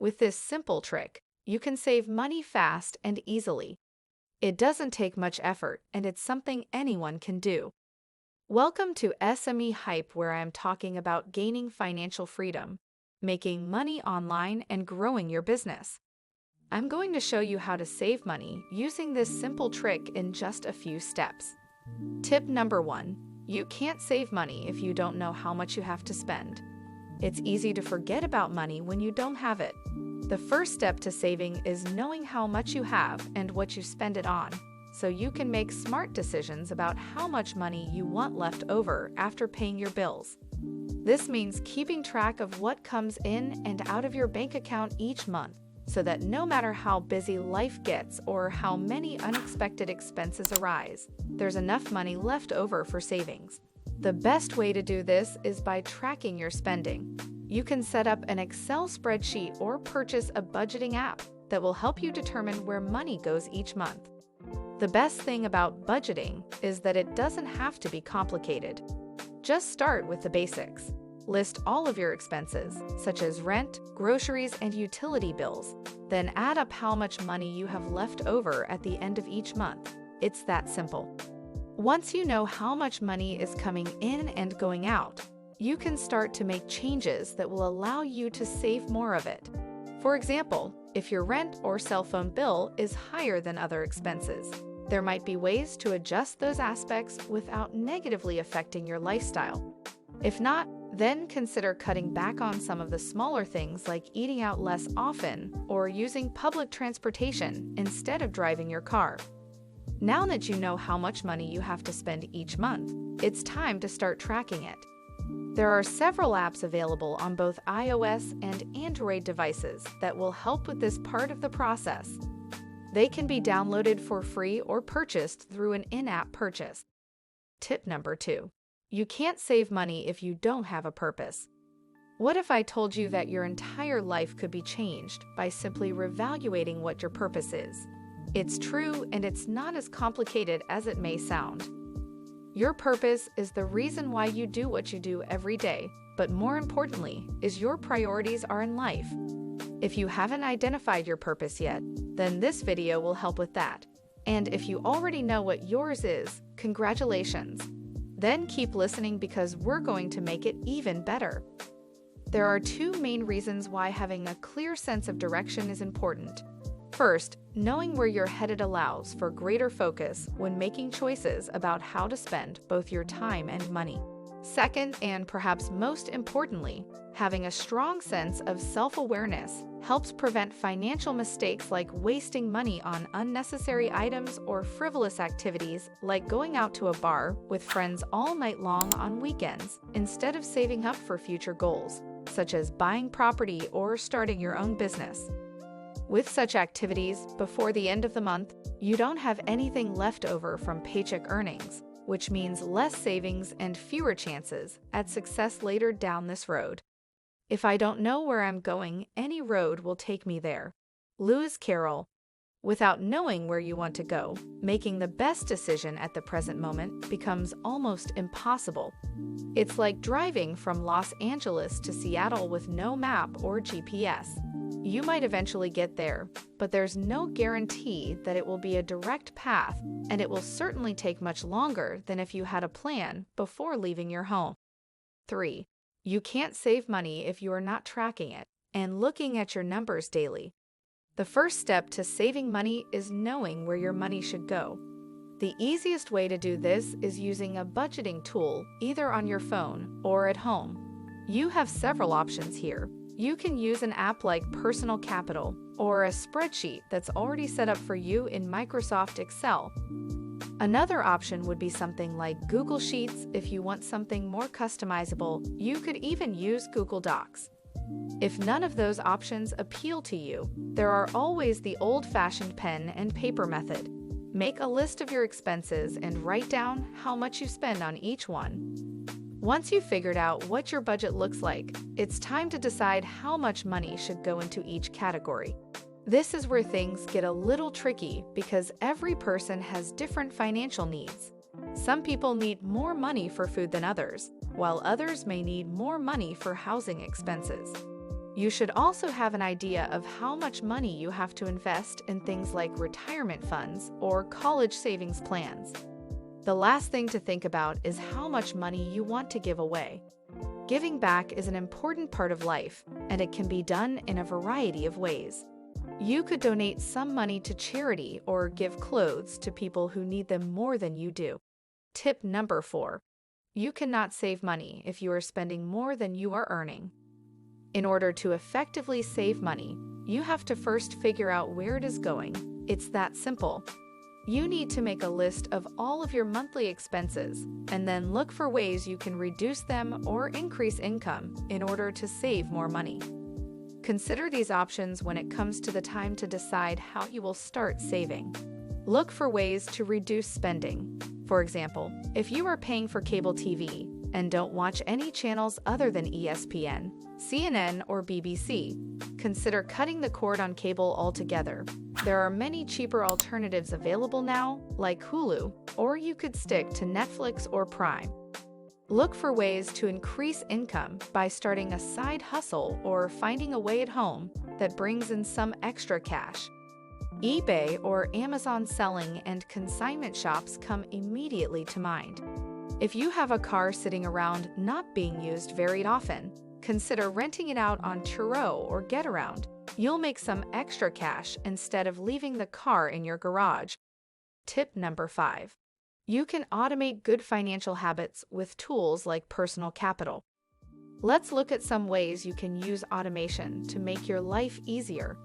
With this simple trick, you can save money fast and easily. It doesn't take much effort, and it's something anyone can do. Welcome to SME Hype, where I'm talking about gaining financial freedom, making money online, and growing your business. I'm going to show you how to save money using this simple trick in just a few steps. Tip number 1. You can't save money if you don't know how much you have to spend. It's easy to forget about money when you don't have it. The first step to saving is knowing how much you have and what you spend it on, so you can make smart decisions about how much money you want left over after paying your bills. This means keeping track of what comes in and out of your bank account each month, so that no matter how busy life gets or how many unexpected expenses arise, there's enough money left over for savings. The best way to do this is by tracking your spending. You can set up an Excel spreadsheet or purchase a budgeting app that will help you determine where money goes each month. The best thing about budgeting is that it doesn't have to be complicated. Just start with the basics. List all of your expenses, such as rent, groceries, and utility bills. Then add up how much money you have left over at the end of each month. It's that simple. Once you know how much money is coming in and going out, you can start to make changes that will allow you to save more of it. For example, if your rent or cell phone bill is higher than other expenses, there might be ways to adjust those aspects without negatively affecting your lifestyle. If not, then consider cutting back on some of the smaller things like eating out less often or using public transportation instead of driving your car. Now that you know how much money you have to spend each month, it's time to start tracking it. There are several apps available on both iOS and Android devices that will help with this part of the process. They can be downloaded for free or purchased through an in-app purchase. Tip number 2. You can't save money if you don't have a purpose. What if I told you that your entire life could be changed by simply reevaluating what your purpose is? It's true, and it's not as complicated as it may sound. Your purpose is the reason why you do what you do every day, but more importantly, is your priorities are in life. If you haven't identified your purpose yet, then this video will help with that. And if you already know what yours is, congratulations. Then keep listening, because we're going to make it even better. There are 2 main reasons why having a clear sense of direction is important. First, knowing where you're headed allows for greater focus when making choices about how to spend both your time and money. Second, and perhaps most importantly, having a strong sense of self-awareness helps prevent financial mistakes like wasting money on unnecessary items or frivolous activities like going out to a bar with friends all night long on weekends instead of saving up for future goals, such as buying property or starting your own business. With such activities, before the end of the month, you don't have anything left over from paycheck earnings, which means less savings and fewer chances at success later down this road. If I don't know where I'm going, any road will take me there. Lewis Carroll. Without knowing where you want to go, making the best decision at the present moment becomes almost impossible. It's like driving from Los Angeles to Seattle with no map or GPS. You might eventually get there, but there's no guarantee that it will be a direct path, and it will certainly take much longer than if you had a plan before leaving your home. 3. You can't save money if you are not tracking it and looking at your numbers daily. The first step to saving money is knowing where your money should go. The easiest way to do this is using a budgeting tool either on your phone or at home. You have several options here. You can use an app like Personal Capital or a spreadsheet that's already set up for you in Microsoft Excel. Another option would be something like Google Sheets. If you want something more customizable, you could even use Google Docs. If none of those options appeal to you, there are always the old-fashioned pen and paper method. Make a list of your expenses and write down how much you spend on each one. Once you've figured out what your budget looks like, it's time to decide how much money should go into each category. This is where things get a little tricky because every person has different financial needs. Some people need more money for food than others, while others may need more money for housing expenses. You should also have an idea of how much money you have to invest in things like retirement funds or college savings plans. The last thing to think about is how much money you want to give away. Giving back is an important part of life, and it can be done in a variety of ways. You could donate some money to charity or give clothes to people who need them more than you do. Tip number 4. You cannot save money if you are spending more than you are earning. In order to effectively save money, you have to first figure out where it is going. It's that simple. You need to make a list of all of your monthly expenses and then look for ways you can reduce them or increase income in order to save more money. Consider these options when it comes to the time to decide how you will start saving. Look for ways to reduce spending. For example, if you are paying for cable TV and don't watch any channels other than ESPN, CNN, or BBC, consider cutting the cord on cable altogether. There are many cheaper alternatives available now, like Hulu, or you could stick to Netflix or Prime. Look for ways to increase income by starting a side hustle or finding a way at home that brings in some extra cash. eBay or Amazon selling and consignment shops come immediately to mind. If you have a car sitting around not being used very often, consider renting it out on Turo or Getaround. You'll make some extra cash instead of leaving the car in your garage. Tip number 5. You can automate good financial habits with tools like Personal Capital. Let's look at some ways you can use automation to make your life easier.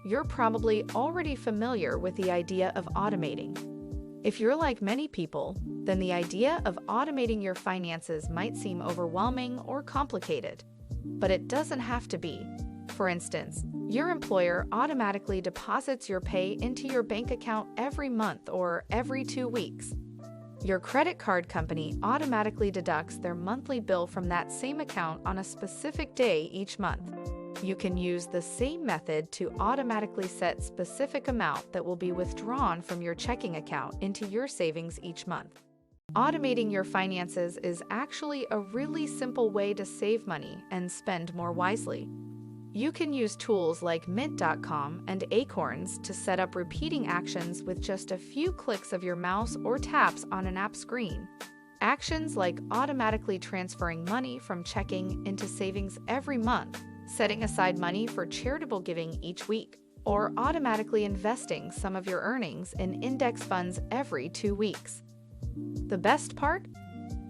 You're probably already familiar with the idea of automating. If you're like many people, then the idea of automating your finances might seem overwhelming or complicated. But it doesn't have to be. For instance, your employer automatically deposits your pay into your bank account every month or every 2 weeks. Your credit card company automatically deducts their monthly bill from that same account on a specific day each month. You can use the same method to automatically set specific amount that will be withdrawn from your checking account into your savings each month. Automating your finances is actually a really simple way to save money and spend more wisely. You can use tools like Mint.com and Acorns to set up repeating actions with just a few clicks of your mouse or taps on an app screen. Actions like automatically transferring money from checking into savings every month, setting aside money for charitable giving each week, or automatically investing some of your earnings in index funds every 2 weeks. The best part?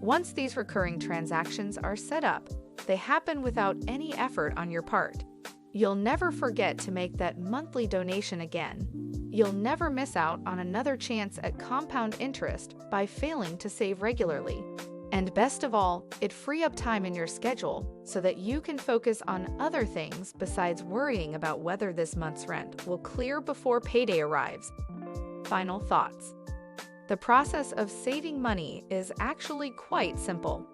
Once these recurring transactions are set up, they happen without any effort on your part. You'll never forget to make that monthly donation again. You'll never miss out on another chance at compound interest by failing to save regularly. And best of all, it frees up time in your schedule so that you can focus on other things besides worrying about whether this month's rent will clear before payday arrives. Final thoughts. The process of saving money is actually quite simple.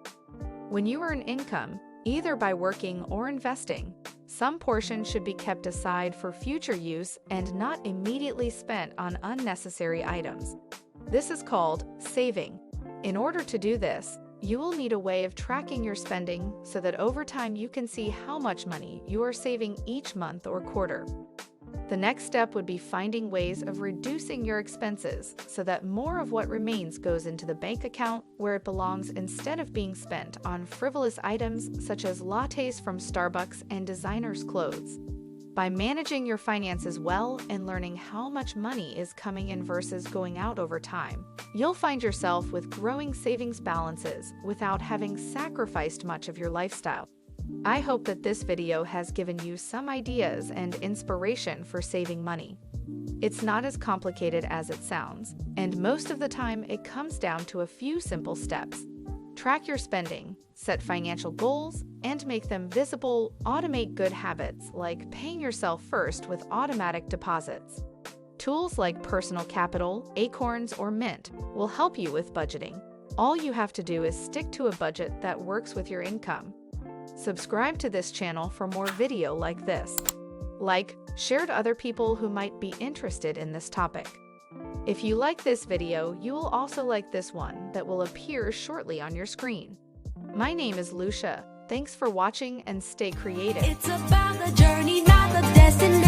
When you earn income, either by working or investing, some portion should be kept aside for future use and not immediately spent on unnecessary items. This is called saving. In order to do this, you will need a way of tracking your spending so that over time you can see how much money you are saving each month or quarter. The next step would be finding ways of reducing your expenses so that more of what remains goes into the bank account where it belongs instead of being spent on frivolous items such as lattes from Starbucks and designers' clothes. By managing your finances well and learning how much money is coming in versus going out over time, you'll find yourself with growing savings balances without having sacrificed much of your lifestyle. I hope that this video has given you some ideas and inspiration for saving money. It's not as complicated as it sounds, and most of the time it comes down to a few simple steps. Track your spending, set financial goals, and make them visible. Automate good habits like paying yourself first with automatic deposits. Tools like Personal Capital, Acorns, or Mint will help you with budgeting. All you have to do is stick to a budget that works with your income. Subscribe to this channel for more video like this. Share to other people who might be interested in this topic. If you like this video, you will also like this one that will appear shortly on your screen. My name is Lucia, Thanks for watching and stay creative. It's about the journey, not the destination.